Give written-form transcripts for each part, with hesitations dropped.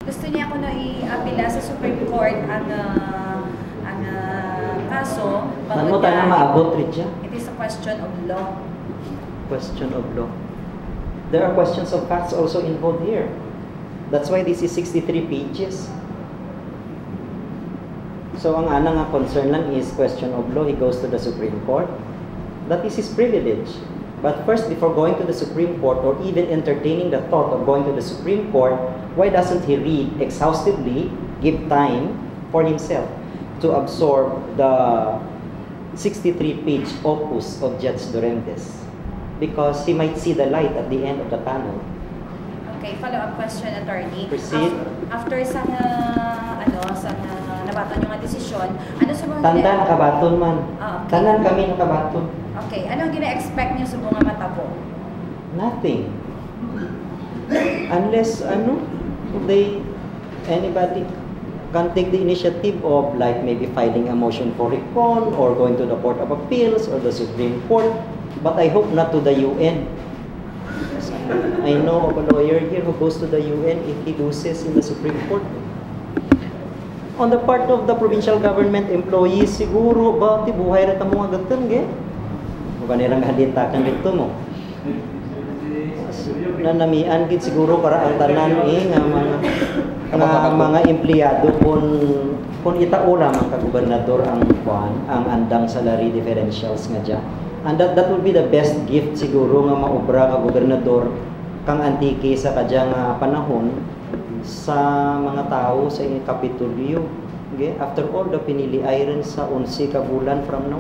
gusto niya ako na i-apila sa Supreme Court ang kaso. Ano tayo maabot, Richa? It is a question of law. Question of law. There are questions of facts also involved here. That's why this is 63 pages. So, ang ana nga concern lang is question of law. He goes to the Supreme Court. That is his privilege. But first, before going to the Supreme Court or even entertaining the thought of going to the Supreme Court, why doesn't he read exhaustively, give time for himself to absorb the 63-page opus of Judge Dorentes? Because he might see the light at the end of the tunnel. Okay, follow-up question, attorney. Proceed. After sa nabaton yung desisyon, ano sa mga... Tanda, nakabaton man. Okay. Tanan kami nakabaton. Okay, ano ang gina-expect niyo sa mga matabo? Nothing. Unless, anybody can take the initiative of like maybe filing a motion for recall or going to the Court of Appeals or the Supreme Court. But I hope not to the UN. I know of a lawyer here who goes to the UN if he loses in the Supreme Court. On the part of the provincial government employees, siguro ba tibuhay ra ta mga gatan ge? Ug kanirang halintakan dito mo. Nanamian gid siguro para ang tanan nga mga empleyado kun itaula man ka gobernador ang andang salary differentials nga diya. And that would be the best gift siguro nga maobra ka gobernador kang antike sa kadyang panahon sa mga tao sa inyong Kapitolyo. Okay? After all, the pinili iron sa 11 ka bulan from now.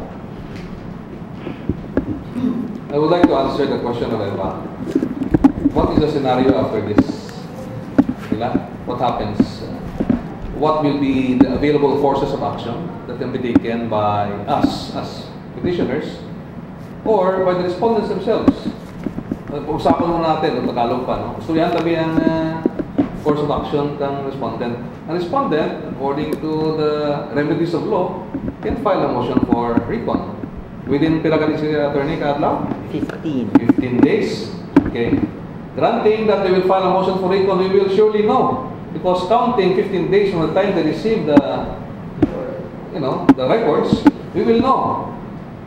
I would like to answer the question of Eva. What is the scenario after this? What happens? What will be the available forces of action that can be taken by us as petitioners or by the respondents themselves? Pag-usapan muna natin, Tagalog pa, no? Gusto yan tabi ang course of action ng respondent. Ang respondent, according to the remedies of law, can file a motion for recon. Within pilagaling si Attorney Kadlaw? 15 days. Okay. Granting that they will file a motion for recon, we will surely know. Because counting 15 days from the time they receive the records, we will know.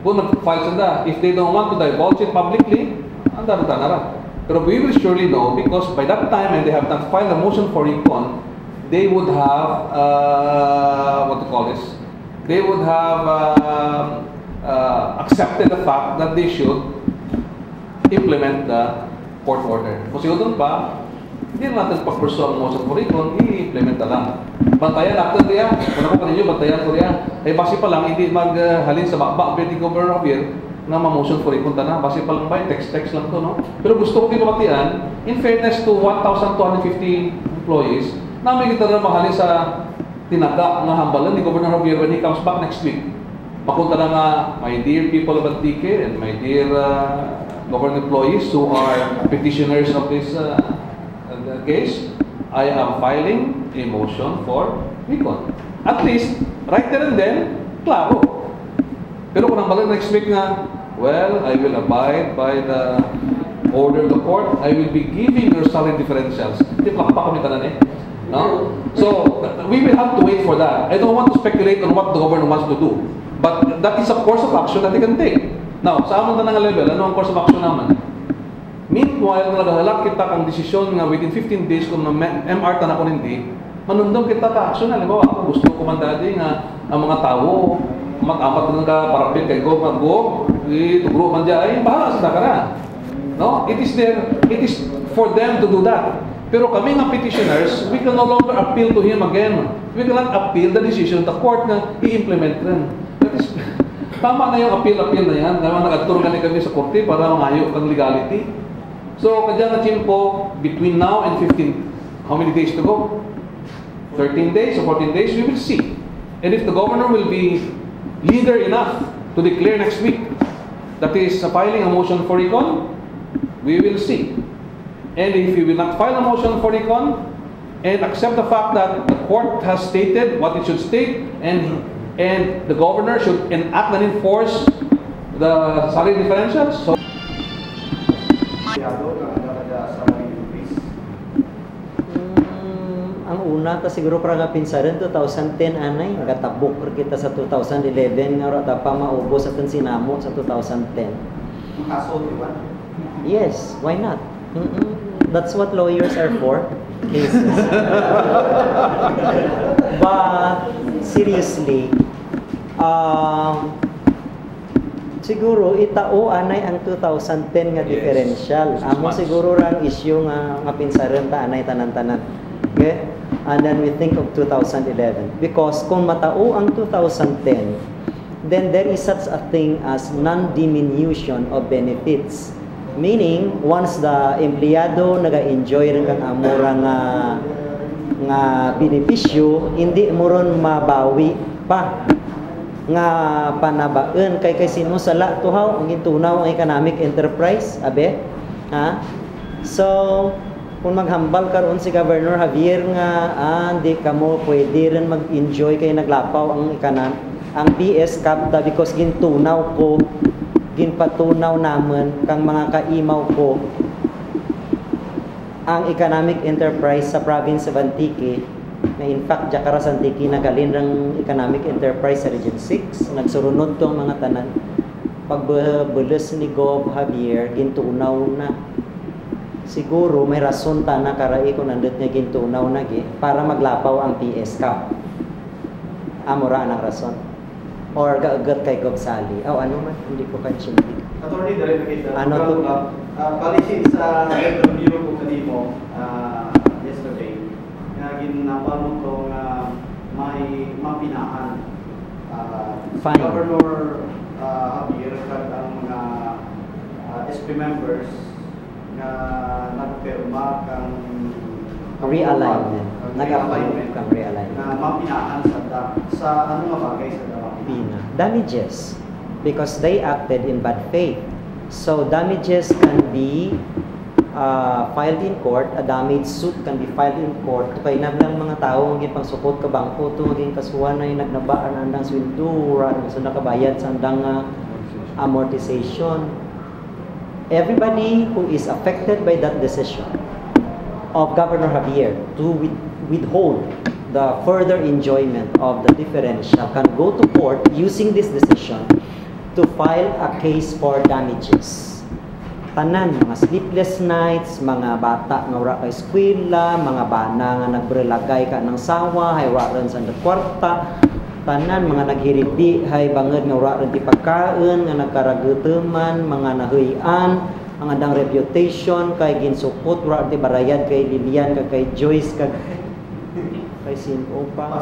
Kung nag-file sila, if they don't want to divulge it publicly, andar na ra. Pero we will surely know because by that time when they have not filed a motion for recon, they would have They would have accepted the fact that they should implement the court order. Kung siguro doon pa, hindi natin pag-pursue ang motion for recon, i-implement na lang. Bantayan natin diya. Kung ako kaninyo, bantayan ko diya. Ay base pa lang, hindi maghalin sa bakbak, Betty Governor Javier, na ma-motion for recon na. Base pa lang ba, text lang to, no? Pero gusto ko din matian, in fairness to 1,250 employees, namin kita na mahalin sa tinaga nga hambalan ni Governor Javier when he comes back next week. Makunta na nga, my dear people of Antique and my dear government employees who are petitioners of this case, I am filing a motion for recon. At least, right there and then, klaro. Pero kung ang next week nga, well, I will abide by the order of the court. I will be giving your salary differentials. Hindi pa kami tanan eh. No? So, we will have to wait for that. I don't want to speculate on what the government wants to do. But that is a course of action that they can take. Now, sa amon tanang level, ano ang course of action naman? Meanwhile, nagahalak kita kang desisyon nga within 15 days kung MR ta na kung hindi, manundong kita ka action na. Halimbawa, ako gusto ko man dati nga ang mga tao, mag-amat na ka, parapin kay go, itugro man dyan, ay bahala sa dakara. No? It is for them to do that. Pero kami nga petitioners, we can no longer appeal to him again. We cannot appeal the decision of the court na i-implement rin. That is, tama na yung appeal na yan. Naman nag-aturo kami sa korte para mangayo ang legality. So, kadyan na chimpo, between now and 15, how many days to go? 13 days or 14 days, we will see. And if the governor will be leader enough to declare next week that he is filing a motion for recon, we will see. And if he will not file a motion for recon and accept the fact that the court has stated what it should state and the governor should enact and enforce the salary differentials. So ang una ta siguro para nga pinsaran 2010 anay gatabok ra kita sa 2011 nga ora ta pa maubos aton sinamo sa 2010. Kaso, di ba? Yes, why not? That's what lawyers are for. Cases. But seriously, siguro itao anay ang 2010 nga Yes. differential. Amo Much. siguro rang issue nga pinsaran ta anay tanan-tanan. Okay? And then we think of 2011 because kung matao ang 2010, then there is such a thing as non-diminution of benefits. Meaning, once the empleyado naga-enjoy rin kang amura nga benepisyo, hindi mo ron mabawi pa nga panabaen kay sino sala tuhaw ang itunaw ang economic enterprise abe ha. So kung maghambal karon si Governor Javier nga di kamo pwede rin mag-enjoy kay naglapaw ang PS Capta because ginpatunaw naman kang mga kaimaw ko ang economic enterprise sa province of Antique na in fact Jacaras Antique nagalin ng economic enterprise sa Region 6 nagsurunod tong mga tanan pagbulos ni Gov Javier gintunaw na siguro may rason ta na karai kung nandot niya gintunaw na para maglapaw ang PS Cap amura ang rason or gaagat kay Gov Sali ano man hindi ko kanchindi Attorney, dali kita. Ano to? Policy sa interview ko kanimo yesterday. Nga ginapa mo tong may mapinahan. Fine. Governor Javier kag ang mga SP members nga nagpirma kang realignment nag-alignment kang realignment na mapinahan sa ano nga bagay sa Pina. Damages because they acted in bad faith. So damages can be filed in court. A damage suit can be filed in court. Kaya naglang mga tao ang gipangsupot ka bangko to maging kasuhan ay nagnabaan andang swildura so nakabayad sa andang amortization. Everybody who is affected by that decision of Governor Javier to withhold the further enjoyment of the differential can go to court using this decision to file a case for damages. Tanan, mga sleepless nights, mga bata nga wala kay eskwela, mga bana nga nagbrelagay ka ng sawa, hay wala rin sa kwarta, tanan, mga naghiribi, hay bangad nga wala rin ti pagkain, nga nagkaragutuman, mga nahuyan, ang andang reputation, kay ginsukot, wala rin ti barayad, kay Lilian, kay Joyce, kay sino pa,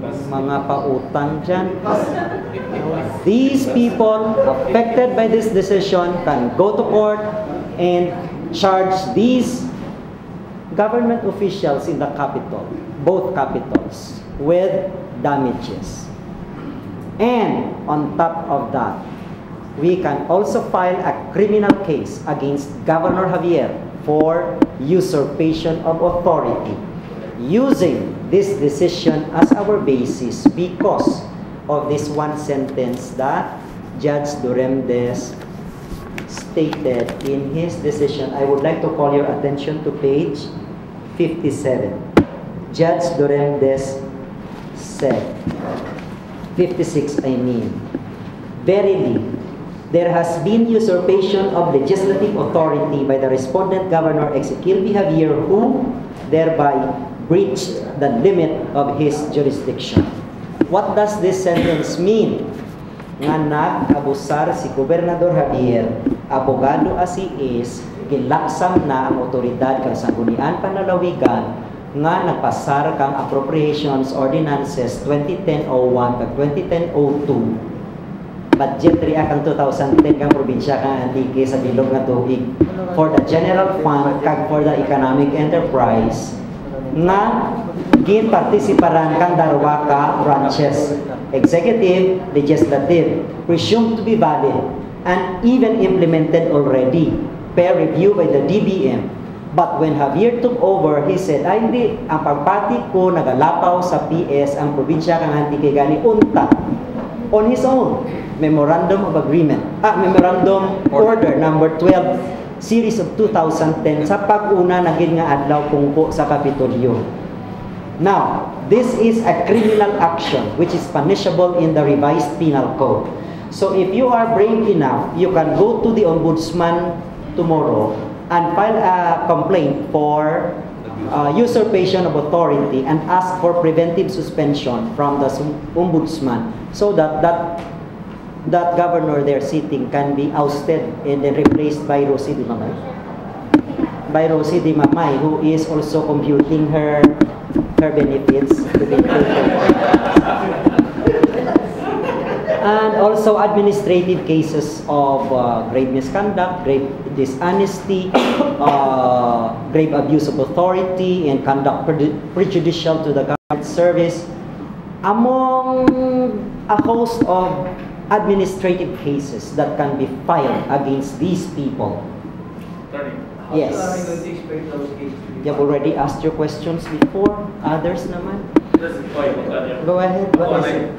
mga pautang dyan. These people affected by this decision can go to court and charge these government officials in the capital, both capitals, with damages. And on top of that, we can also file a criminal case against Governor Javier for usurpation of authority, using this decision as our basis because of this one sentence that Judge Duremdes stated in his decision. I would like to call your attention to page 57. Judge Duremdes said, 56 I mean, verily, there has been usurpation of legislative authority by the respondent Governor Ezequiel B. Javier who thereby breached the limit of his jurisdiction. What does this sentence mean? Nga nag-abusar si Gobernador Javier, abogado as he is, gilaksam na ang otoridad kang sanggunian panalawigan nga nagpasar kang appropriations ordinances 2010-01 kag 2010-02 budget ria kang 2010 kang probinsya kang Antique sa bilog nga tubig for the general fund kag for the economic enterprise nga ginpartisiparan kang darwa ka branches, executive, legislative, presumed to be valid and even implemented already per review by the DBM. But when Javier took over, he said, ay hindi, ang pagpati ko nagalapaw sa PS ang probinsya kang Antique gani unta on his own. Memorandum of Agreement, Memorandum Order number 12 series of 2010 sa pag-una naging nga adlaw kungko sa Kapitolyo. Now, this is a criminal action which is punishable in the revised penal code. So if you are brave enough, you can go to the ombudsman tomorrow and file a complaint for usurpation of authority and ask for preventive suspension from the ombudsman so that that governor there sitting can be ousted and then replaced by Rosie Di Mamay. By Rosie Di Mamay, who is also computing her benefits to be taken. And also administrative cases of grave misconduct, grave dishonesty, grave abuse of authority, and conduct prejudicial to the government service, among a host of administrative cases that can be filed against these people. Yes. You have already asked your questions before. Others naman? Go ahead. What is it?